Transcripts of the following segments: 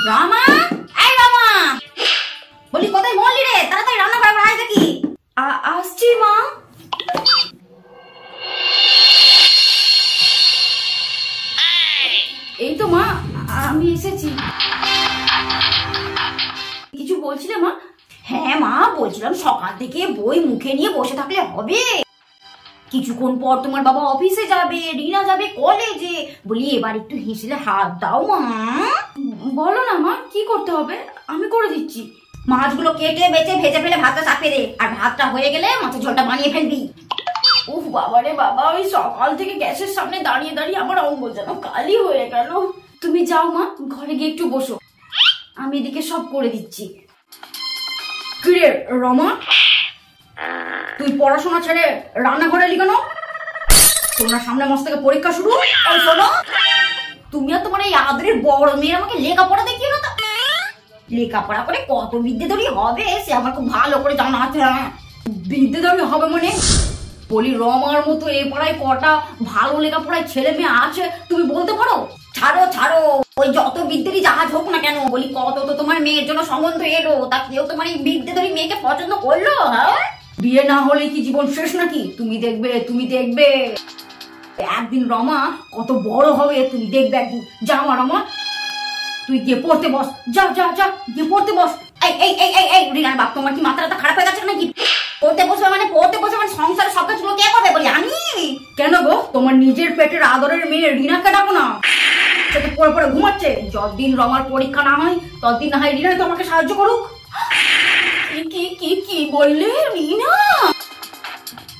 রামা, এই রামা, বলি কোথায় মরলি রে? তাড়াতাড়ি রান্না করা ভাই দেখি। আসছি মা। এই তো মা, আমি এসেছি। কিছু বলছিলে মা? হ্যাঁ মা, বলছিলাম সকাল থেকে বই মুখে নিয়ে বসে থাকলে হবে? কিছুক্ষণ পর তোমার বাবা অফিসে যাবে, রিনা যাবে কলেজে। বলি এবার একটু হিসেলে হাত দাও মা। বলো না মা, কি করতে হবে? আমি করে দিচ্ছি। মাছগুলো কেটে বেছে ভেজে ফেলে ভাতটা চাপিয়ে দে, আর ভাতটা হয়ে গেলে মাছের ঝোলটা বানিয়ে ফেলবি। উফ বাবা রে বাবা, ওই সকাল থেকে গ্যাসের সামনে দাঁড়িয়ে দাঁড়িয়ে আমার অঙ্গ যেন কালি হয়ে গেল। তুমি যাও মা, ঘরে গিয়ে একটু বসো, আমি এদিকে সব করে দিচ্ছি। কিরে রমা, তুই পড়াশোনা ছেড়ে রান্নাঘরে এলি কেন? তোমার সামনে মাস থেকে পরীক্ষা শুরু। শোনো, তুমি আর তোমার এই আদরের বড় মেয়ে আমাকে লেখাপড়া দেখিয়ে না। লেখাপড়া করে কত বিদ্যাধরী হবে সে আমার খুব ভালো করে জানা আছে। বিদ্যাধরী হবে মানে? বলি রমার মতো এ পাড়ায় কটা ভালো লেখাপড়ায় ছেলে মেয়ে আছে তুমি বলতে পারো? ছাড়ো ছাড়ো, ওই যত বিদ্যাধরী জাহাজ হোক না কেন, বলি কত তো তোমার মেয়ের জন্য সম্বন্ধ এলো, তা কেউ তোমার এই বিদ্যাধরী মেয়েকে পছন্দ করলো? হ্যাঁ, বিয়ে না হলে কি জীবন শেষ নাকি? তুমি দেখবে, তুমি দেখবে একদিন রমা কত বড় হবে, তুমি দেখবে একদিন। যা মা রমা, তুই গিয়ে পড়তে বস, যা যা যা, গিয়ে পড়তে বস। এই এই এই এই এই রিনার বাপ, তোমার কি মাথাটা খারাপ হয়ে গেছে নাকি? পড়তে বসবে মানে সংসারের সব কাজগুলো কে করবে? বলি আমি। কেন গো, তোমার নিজের পেটের আদরের মেয়ে রিনাকে ডাকো না, সেটা পড়ে পড়ে ঘুমাচ্ছে। যতদিন রমার পরীক্ষা না হয় ততদিন না হয় রিনা তোমাকে সাহায্য করুক। কি কি কি বললে রিনা?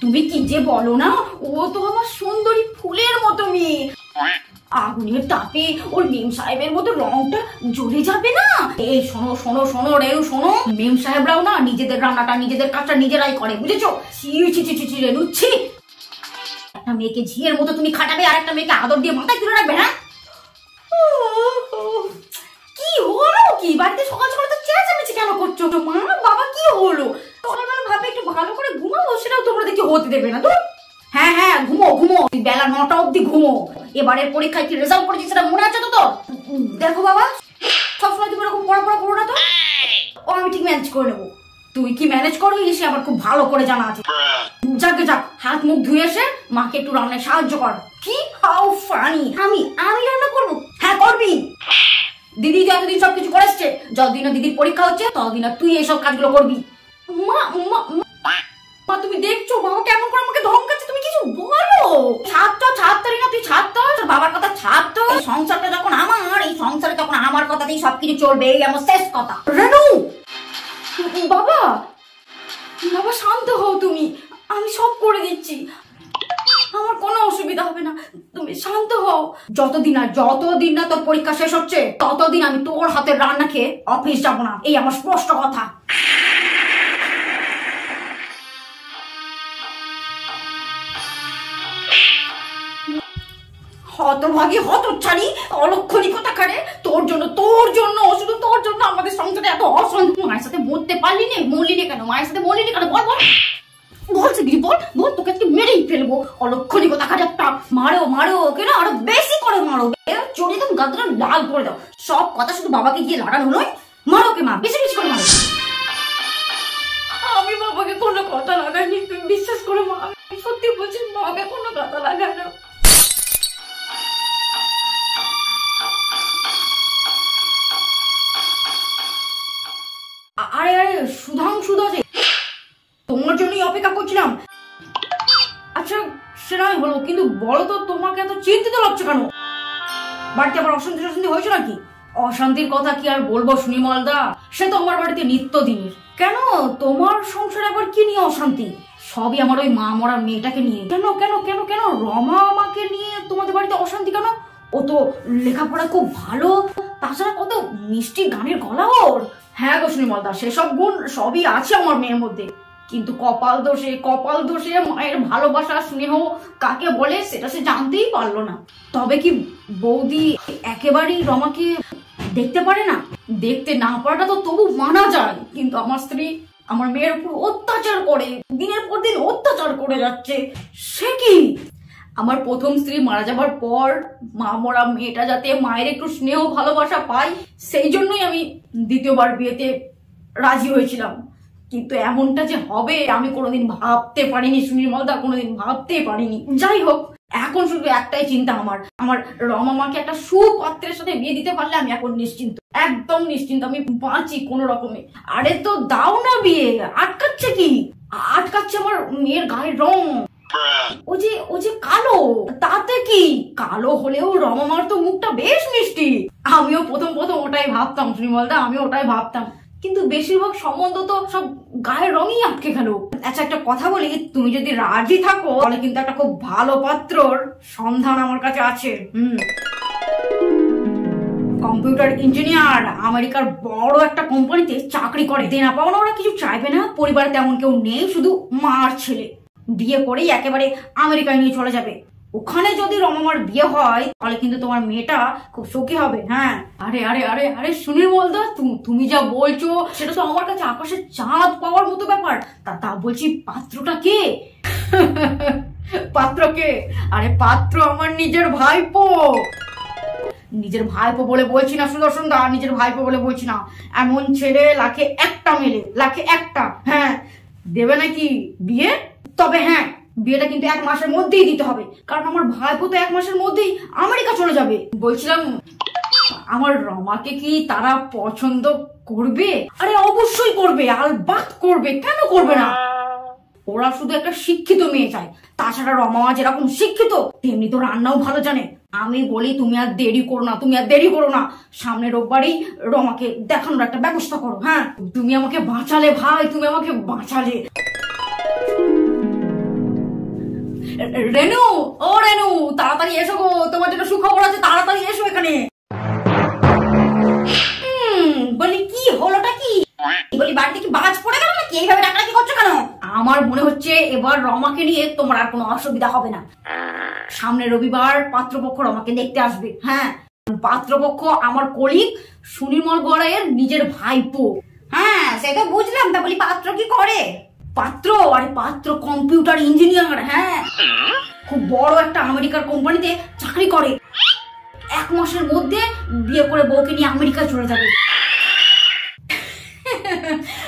তুমি কি যে বলো না, ও তো আমার সুন্দরী ফুলের মতো মেয়ে। আগুনের তাপে ওর মেম সাহেবের মতো রংটা জ্বলে যাবে না। এই শোনো শোনো শোনো রেনু, শোনো, মেম সাহেবরাও না নিজেদের রান্নাটা নিজেদের কাজটা নিজেরাই করে, বুঝেছো? রেনু, ছি। একটা মেয়েকে ঝিয়ের মতো তুমি খাটাবে, আর একটা মেয়েকে আদর দিয়ে মাথায় তুলে রাখবে। হ্যাঁ, কি হলো? কি বাড়িতে সকাল সকাল তো চেঁচামেচি কেন করছো? মা বাবা কি হলো? তোমরা ভাবে একটু ভালো করে ঘুমাবো, সেটাও তোমরা দেখি হতে দেবে না তো। হ্যাঁ হ্যাঁ, ঘুমো ঘুমো, বেলা 9টা অব্দি ঘুমো। এবারের পরীক্ষায় কি রেজাল্ট করেছি সেটা মনে আছে তো তোর? দেখো বাবা, সবসময় তুমি এরকম পড়াপড়া করো না তো। ও আমি ঠিক ম্যানেজ করে নেবো। তুই কি ম্যানেজ করবি সে আমার খুব ভালো করে জানা আছে। যাকে যাক, হাত মুখ ধুয়ে এসে মাকে একটু রান্নায় সাহায্য কর। কি হাউ ফানি! আমি আমি রান্না করবো? হ্যাঁ করবি। দিদি যতদিন সবকিছু করে এসছে, যতদিন না দিদির পরীক্ষা হচ্ছে ততদিন না তুই এইসব কাজগুলো করবি। মা মা, তুমি দেখছো বাবা কেমন করে আমাকে ধমকাচ্ছে? তুমি কিছু বলো। ছাড়তরি না, তুই ছাড়তো, বাবার কথা ছাড়তো। এই সংসারটা যখন আমার, এই সংসারে তখন আমার কথাতেই সবকিছু চলবে, এই আমার শেষ কথা। রেনু, বাবা বাবা শান্ত হও তুমি, আমি সব করে দিচ্ছি, আমার কোনো অসুবিধা হবে না, তুমি শান্ত হও। যতদিন না তোর পরীক্ষা শেষ হচ্ছে ততদিন আমি তোর হাতের রান্না খেয়ে অফিস যাবো না, এই আমার স্পষ্ট কথা। হতভাগী, হতচ্ছাড়ি, অলক্ষণী কোথাকারে, তোর জন্য শুধু তোর জন্য আমাদের সংসারে এত অশান্তি। মায়ের সাথে মরতে পারলি না, মরলি না কেন? মায়ের সাথে মরলি না কেন? বল বল বলছে দিদি, বল বল, তোকে আজকে মেরেই ফেলবো। অলক্ষণী কোথাকারে একটা। মারো মারো, কেন আরো বেশি করে মারো, চড়ে একদম গাদটা লাল করে দাও। সব কথা শুধু বাবাকে গিয়ে লাগানো নয়, মারো কে মা, বেশি বেশি করে মারো। আমি বাবাকে কোনো কথা লাগাইনি, তুমি বিশ্বাস করো মা, আমি সত্যি বলছি, বাবাকে কোনো কথা লাগানো। আরে আরে সুধাংশু দা, তোমার জন্যই অপেক্ষা করছিলাম। আচ্ছা সেটা হলো, কিন্তু বলো তো তোমাকে এত চিন্তিত লাগছে কেন? বাড়িতে আবার অশান্তি হয়েছে নাকি? অশান্তির কথা কি আর বলবো সুনিমল দা, সে তো আমার বাড়িতে নিত্য দিনের। কেন, তোমার সংসারে আবার কি নিয়ে অশান্তি? সবই আমার ওই মা মরা মেয়েটাকে নিয়ে। কেন কেন কেন কেন রমা আমাকে নিয়ে তোমাদের বাড়িতে অশান্তি কেন? ও তো লেখাপড়া খুব ভালো, তাছাড়া কত মিষ্টি গানের গলা ওর। হ্যাঁ গো সুনিমল দা, সেসব গুণ সবই আছে আমার মেয়ের মধ্যে, কিন্তু কপাল দোষে মায়ের ভালোবাসা স্নেহ কাকে বলে সেটা সে জানতেই পারলো না। তবে কি বৌদি একেবারেই রমাকে দেখতে পারে না? দেখতে না পারাটা তো তবু মানা যায়, কিন্তু আমার স্ত্রী আমার মেয়ের উপর অত্যাচার করে, দিনের পর দিন অত্যাচার করে যাচ্ছে। সে কি? আমার প্রথম স্ত্রী মারা যাবার পর মা মরা মেয়েটা যাতে মায়ের একটু স্নেহ ভালোবাসা পায় সেই জন্যই আমি দ্বিতীয়বার বিয়েতে রাজি হয়েছিলাম। কিন্তু এমনটা যে হবে আমি কোনোদিন ভাবতে পারিনি সুনির্মলদা, কোনোদিন ভাবতে পারিনি। যাই হোক, এখন শুধু একটাই চিন্তা, আমার রমা মাকে একটা সুপাত্রের সাথে বিয়ে দিতে পারলে আমি এখন নিশ্চিন্ত, একদম নিশ্চিন্ত, আমি বাঁচি কোনো রকমে। আরে তো দাও না বিয়ে, আটকাচ্ছে কি? আটকাচ্ছে আমার মেয়ের গায়ের রং। ও যে কালো, তাতে কি? কালো হলেও রমামার তো মুখটা বেশ মিষ্টি। আমিও প্রথম ওটাই ভাবতাম সুনির্মলদা, আমিও ওটাই ভাবতাম। কিন্তু বেশিরভাগ সম্বন্ধ তো সব গায়ের রঙই আটকে গেল। আচ্ছা একটা কথা বলি, তুমি যদি রাজি থাকো তাহলে কিন্তু একটা খুব ভালো পাত্রর সন্ধান আমার কাছে আছে। কম্পিউটার ইঞ্জিনিয়ার, আমেরিকার বড় একটা কোম্পানিতে চাকরি করে। দেনা পাওনা ওরা কিছু চাইবে না, পরিবারে তেমন কেউ নেই, শুধু মার ছেলে। বিয়ে করেই একেবারে আমেরিকায় নিয়ে চলে যাবে। ওখানে যদি রমামার বিয়ে হয় তাহলে কিন্তু তোমার মেয়েটা খুব সুখী হবে। হ্যাঁ, আরে আরে আরে আরে সুনির্মলদা, তুমি যা বলছো সেটা তো আমার কাছে আকাশের চাঁদ পাওয়ার মতো ব্যাপার। তা বলছি, পাত্রটা কে? পাত্র কে? আরে পাত্র আমার নিজের ভাইপো। নিজের ভাইপো বলে বলছি না সুদর্শন দা, নিজের ভাইপো বলে বলছি না। এমন ছেলে লাখে একটা মেলে, লাখে একটা। হ্যাঁ, দেবে নাকি বিয়ে? তবে হ্যাঁ, বিয়েটা কিন্তু 1 মাসের মধ্যেই দিতে হবে, কারণ আমার ভাইপো তো 1 মাসের মধ্যেই আমেরিকা চলে যাবে। বলছিলাম, আমার রমাকে কি তারা পছন্দ করবে? আরে অবশ্যই করবে, আলবাত করবে, কেন করবে না? ওরা শুধু একটা শিক্ষিত মেয়ে চায়। তাছাড়া রমা যেরকম শিক্ষিত তেমনি তো রান্নাও ভালো জানে। আমি বলি তুমি আর দেরি করো না, তুমি আর দেরি করো না, সামনে রোববারই রমাকে দেখানোর একটা ব্যবস্থা করো। হ্যাঁ, তুমি আমাকে বাঁচালে ভাই, তুমি আমাকে বাঁচালে। রেনু, ও রেনু, তাড়াতাড়ি এসো গো, তোমার জন্য সুখবর আছে, তাড়াতাড়ি এসো এখানে। বলি কি হলোটা কি? বলি বাড়িতে কি বাজ পড়ে গেল নাকি? এইভাবে ডাকাডাকি করছো কেন? আমার মনে হচ্ছে এবার রমাকে নিয়ে তোমার আর কোনো অসুবিধা হবে না। সামনে রবিবার পাত্রপক্ষ রমাকে দেখতে আসবে। হ্যাঁ, পাত্রপক্ষ আমার কলিগ সুনির্মল গড়াইয়ের নিজের ভাইপো। হ্যাঁ, সে তো বুঝলাম। তা বলি পাত্র কি করে? পাত্র, আরে পাত্র কম্পিউটার ইঞ্জিনিয়ার। হ্যাঁ, খুব বড় একটা আমেরিকার কোম্পানিতে চাকরি করে। 1 মাসের মধ্যে বিয়ে করে বউকে নিয়ে আমেরিকা চলে যাবে।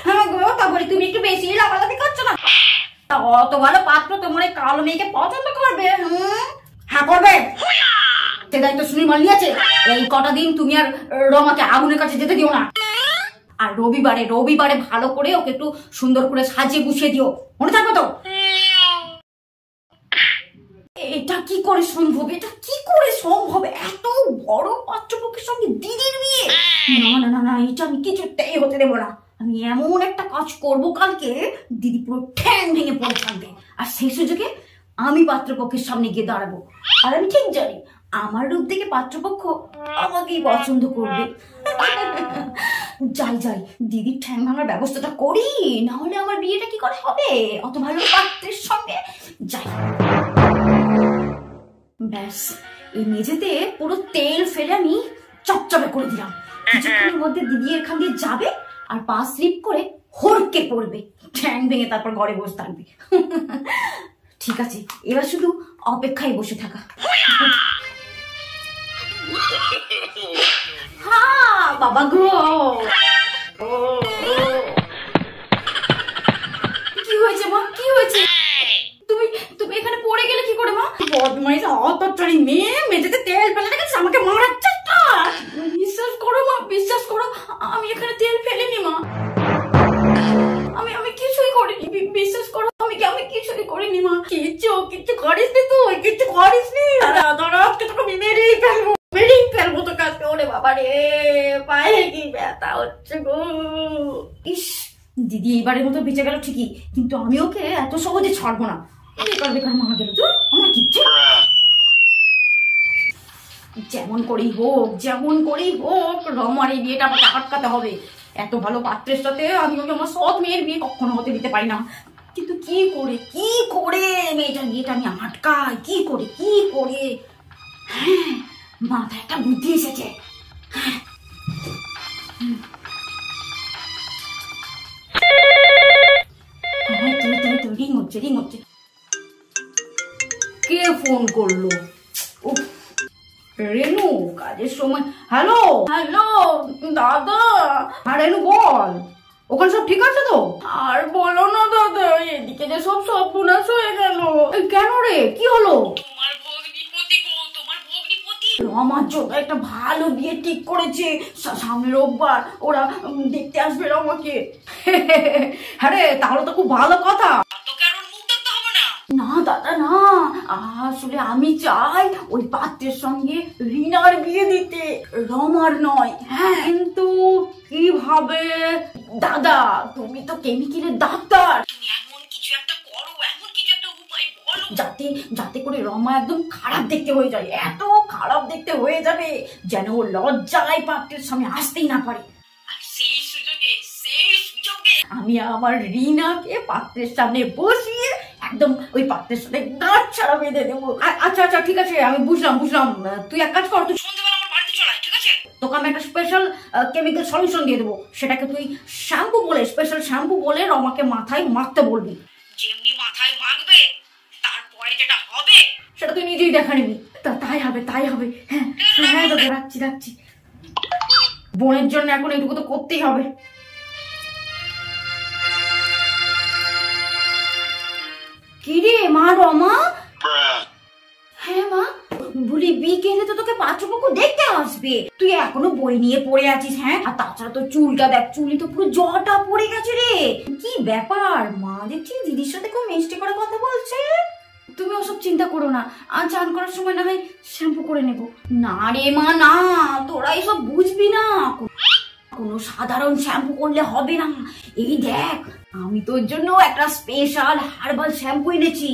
হ্যাঁ গো, তা বলি তুমি একটু বেশি লাফালাফি করছো না? অত ভালো পাত্র তোমার এই কালো মেয়েকে পছন্দ করবে? হ্যাঁ করবে, সে দায়িত্ব সুনির্মল নিয়েছে। এই কটা দিন তুমি আর রমাকে আগুনের কাছে যেতে দিও না। আর রবিবারে ভালো করে ওকে একটু সুন্দর করে সাজিয়ে গুছিয়ে দিও, মনে থাকবে তো? এটা কি করে সম্ভব? এটা কি করে সম্ভব? এত বড় পাত্রপক্ষের সঙ্গে দিদির বিয়ে? না না না না, এটা আমি কিছুতেই হতে দেবো না। আমি এমন একটা কাজ করবো কালকে, দিদি পুরো ঠ্যাং ভেঙে পড়ে থাকবে। আর সেই সুযোগে আমি পাত্রপক্ষের সামনে গিয়ে দাঁড়াবো। আর আমি ঠিক জানি আমার রূপ দেখে পাত্রপক্ষ আমাকেই পছন্দ করবে। যাই দিদির ঠ্যাং ভাঙার ব্যবস্থাটা করি, না হলে আমার বিয়েটা কি করে হবে অত ভালো পাত্রের সঙ্গে? যাই। ব্যাস, এই মেঝেতে পুরো তেল ফেলে আমি চপচপে করে দিলাম। কিছুক্ষণের মধ্যে দিদি এখান দিয়ে যাবে আর পা স্লিপ করে হড়কে পড়বে, ঠ্যাং ভেঙে তারপর ঘরে বসে থাকবে। ঠিক আছে, এবার শুধু অপেক্ষায় বসে থাকা। হ্যাঁ বাবা গো, কি হয়েছে মা? কি হয়েছে? তুমি এখানে পড়ে গেলে কি করে মা? বদমাইশ অতটারি মেয়ে, মেঝেতে তেল ফেলে রেখেছিস, আমাকে মারাচ্ছে। বিশ্বাস করো মা, বিশ্বাস করো, আমি এখানে তেল ফেলিনি মা। আমি কিছুই করিনি, বিশ্বাস করো, আমি কিছুই করিনি মা। কিচ্ছু করিসনি তুই, কিচ্ছু করিসনি। দাঁড়া, আজকে তোকে আমি মেরেই ফেলবো তো কাজকে। ওরে বাবা রে, পায়ে কি ব্যথা হচ্ছে গো। ইস, দিদি এইবারের মতো বেঁচে গেল ঠিকই, কিন্তু আমি ওকে এত সহজে ছাড়বো না। বেকার মারা গেল তো আমার কিচ্ছু। যেমন করেই হোক রমার এই বিয়েটা আমাকে আটকাতে হবে। এত ভালো পাত্রের সাথে আমি ওকে আমার সৎ মেয়ের বিয়ে কখনো হতে দিতে পারি না। কিন্তু কি করে মেয়েটার বিয়েটা আমি আটকাই? কি করে? হ্যাঁ, মাথায় একটা বুদ্ধি এসেছে। রিং হচ্ছে। কে ফোন করলো? কাজের সময়। হ্যালো হ্যালো দাদা, আরে বল, ওখানে সব ঠিক আছে তো? আর বলো না দাদা, এদিকে যে সব সর্বনাশ হয়ে গেল। কেন রে, কি হলো? আমার জন্য একটা ভালো বিয়ে ঠিক করেছে, সামনের রোববার ওরা দেখতে আসবে আমাকে। আরে তাহলে তো খুব ভালো কথা। না দাদা না, আসলে আমি চাই ওই পাত্রের সঙ্গে রিনার বিয়ে দিতে, রমার নয়। হ্যাঁ, কিন্তু কিভাবে? দাদা তুমি তো কেমিক্যালের ডাক্তার, তুমি এমন কিছু একটা করো, এমন কিছু একটা উপায় বলো যাতে যাতে করে রমা একদম খারাপ দেখতে হয়ে যায়, এত খারাপ দেখতে হয়ে যাবে যেন ও লজ্জায় পাত্রের সামনে আসতেই না পারে। আর সেই সুযোগে আমি আমার রিনাকে পাত্রের সামনে বসিয়ে একদম ওই পাত্রের সাথে গাঁট ছাড়া বেঁধে দেবো। আচ্ছা আচ্ছা ঠিক আছে, আমি বুঝলাম বুঝলাম। তুই এক কাজ কর, তুই সন্ধ্যাবেলা আমার বাড়িতে চল আয়, ঠিক আছে? তোকে আমি একটা স্পেশাল কেমিক্যাল সলিউশন দিয়ে দেবো, সেটাকে তুই শ্যাম্পু বলে, স্পেশাল শ্যাম্পু বলে রমাকে মাথায় মাখতে বলবি। যেমনি মাথায় মাখবে তারপরে যেটা হবে সেটা তুই নিজেই দেখা নিবি। তাই হবে তাই হবে। হ্যাঁ হ্যাঁ দাদা, রাখছি রাখছি। বোনের জন্য এখন এইটুকু তো করতেই হবে। কি রে মা, রমা? হ্যাঁ মা, বলি বিকেলে তো তোকে পাত্রপক্ষ দেখতে আসবে, তুই এখনো বই নিয়ে পড়ে আছিস? হ্যাঁ, আর তাছাড়া তো চুলটা দেখ, চুলি তো পুরো জটা পড়ে গেছে রে। কি ব্যাপার? মা দেখছি দিদির সাথে খুব মিষ্টি করে কথা বলছে। তুমি ওসব চিন্তা করো না, আর চান করার সময় না হয় শ্যাম্পু করে নেবো। না রে মা না, তোরা এসব বুঝবি না, কোনো সাধারণ শ্যাম্পু করলে হবে না। এই দেখ, আমি তোর জন্য একটা স্পেশাল হার্বাল শ্যাম্পু এনেছি।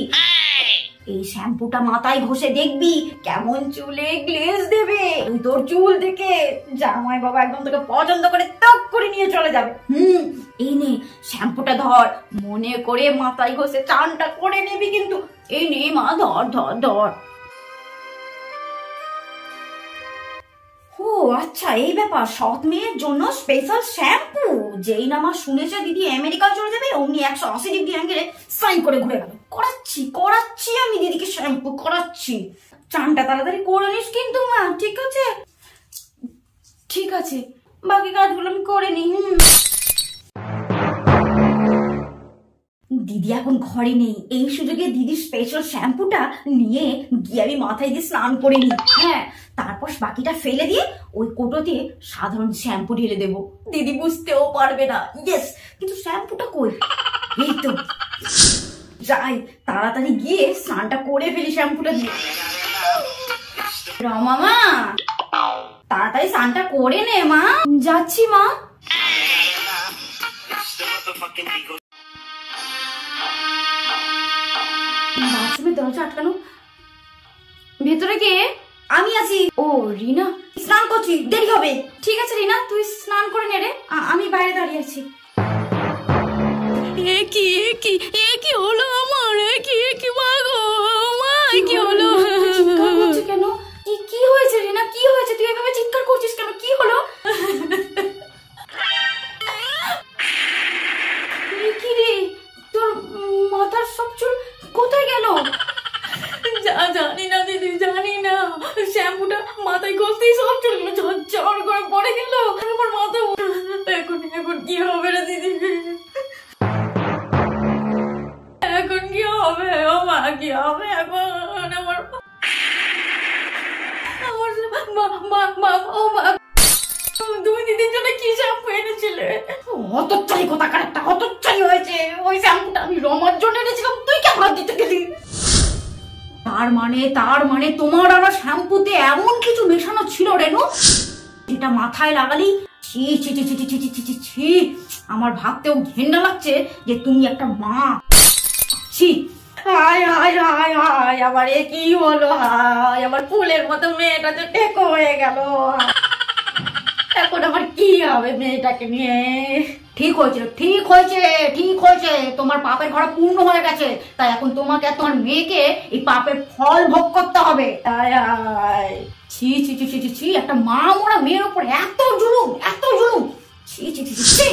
এই শ্যাম্পুটা মাথায় ঘষে দেখবি কেমন চুলে গ্লেজ দেবে। তুই তোর চুল দেখে জামাই বাবা একদম তোকে পছন্দ করে টক করে নিয়ে চলে যাবে। এই নে শ্যাম্পুটা ধর, মনে করে মাথায় ঘষে চানটা করে নিবি কিন্তু। এই নে মা, ধর ধর ধর। ও আচ্ছা, এই ব্যাপার, সৎ মেয়ের জন্য স্পেশাল শ্যাম্পু। যেই না মা শুনেছে দিদি আমেরিকা চলে যাবে, অমনি 180 ডিগ্রি অ্যাঙ্গেলে সাইন করে ঘুরে গেল। করাচ্ছি করাচ্ছি, আমি দিদিকে শ্যাম্পু করাচ্ছি। চানটা তাড়াতাড়ি করে নিস কিন্তু মা, ঠিক আছে? ঠিক আছে, বাকি কাজগুলো আমি করে নি। দিদি এখন ঘরে নেই, এই সুযোগে দিদির স্পেশাল শ্যাম্পুটা নিয়ে গিয়ে আমি মাথায় দিয়ে স্নান করে নি। হ্যাঁ, তারপর বাকিটা ফেলে দিয়ে ওই কোটোতে সাধারণ শ্যাম্পু ঢেলে দেবো, দিদি বুঝতেও পারবে না। ইয়েস, কিন্তু শ্যাম্পুটা কই? এই তো, যাই তাড়াতাড়ি গিয়ে স্নানটা করে ফেলি শ্যাম্পুটা দিয়ে। রমা মা, তাড়াতাড়ি স্নানটা করে নে মা। যাচ্ছি মা। বাথরুমের দরজা আটকানো, ভেতরে কে? আমি আছি। ও রিনা, স্নান করছি, দেরি হবে। ঠিক আছে রিনা, তুই স্নান করে নে রে, আমি বাইরে দাঁড়িয়ে আছি। কি হলো আমার? কি মা গো, মা কি হলো? চিৎকার করছিস কেন? কি হয়েছে রিনা, কি হয়েছে? তুই এভাবে চিৎকার করছিস কেন? কি হলো? কি রে, তোর মাথার সব চুল কোথায় গেল? জানি না দিদি, জানি না। শ্যাম্পুটা মাথায় ঘষতেই সব চুলগুলো ঝরঝর করে পড়ে গেল। আমার মাথা এখন কি হবে রে দিদি? এখন কি হবে? ও মা, কি হবে এখন? তুমি দিদির জন্য কি শ্যাম্পু এনেছিলে? হতচ্ছাড়ি কোথাকার একটা, হতচ্ছাড়ি হয়েছে। ওই শ্যাম্পুটা আমি রমার জন্য এনেছিলাম, তুই কেন হাত দিতে গেলি? তার মানে তোমার আমার শ্যাম্পুতে এমন কিছু মেশানো ছিল রেনু, যেটা মাথায় লাগালি ছি ছি ছি ছি ছি ছি ছি ছি ছি, আমার ভাবতেও ঘেন্না লাগছে যে তুমি একটা মা। ছি, হায় হায় হায় হায়, আবার এ কি হলো? হায়, আমার ফুলের মতো মেয়েটা তো টেকো হয়ে গেল। এখন আমার কি হবে মেয়েটাকে নিয়ে? ঠিক হয়েছে ঠিক হয়েছে ঠিক হয়েছে, তোমার পাপের ঘোড়া পূর্ণ হয়ে গেছে, তাই এখন তোমাকে আর তোমার মেয়েকে এই পাপের ফল ভোগ করতে হবে। ছি ছি ছি ছি ছি, একটা মা মরা মেয়ের উপর এত জুলুম, এত জুলুম, ছি ছি ছি ছি।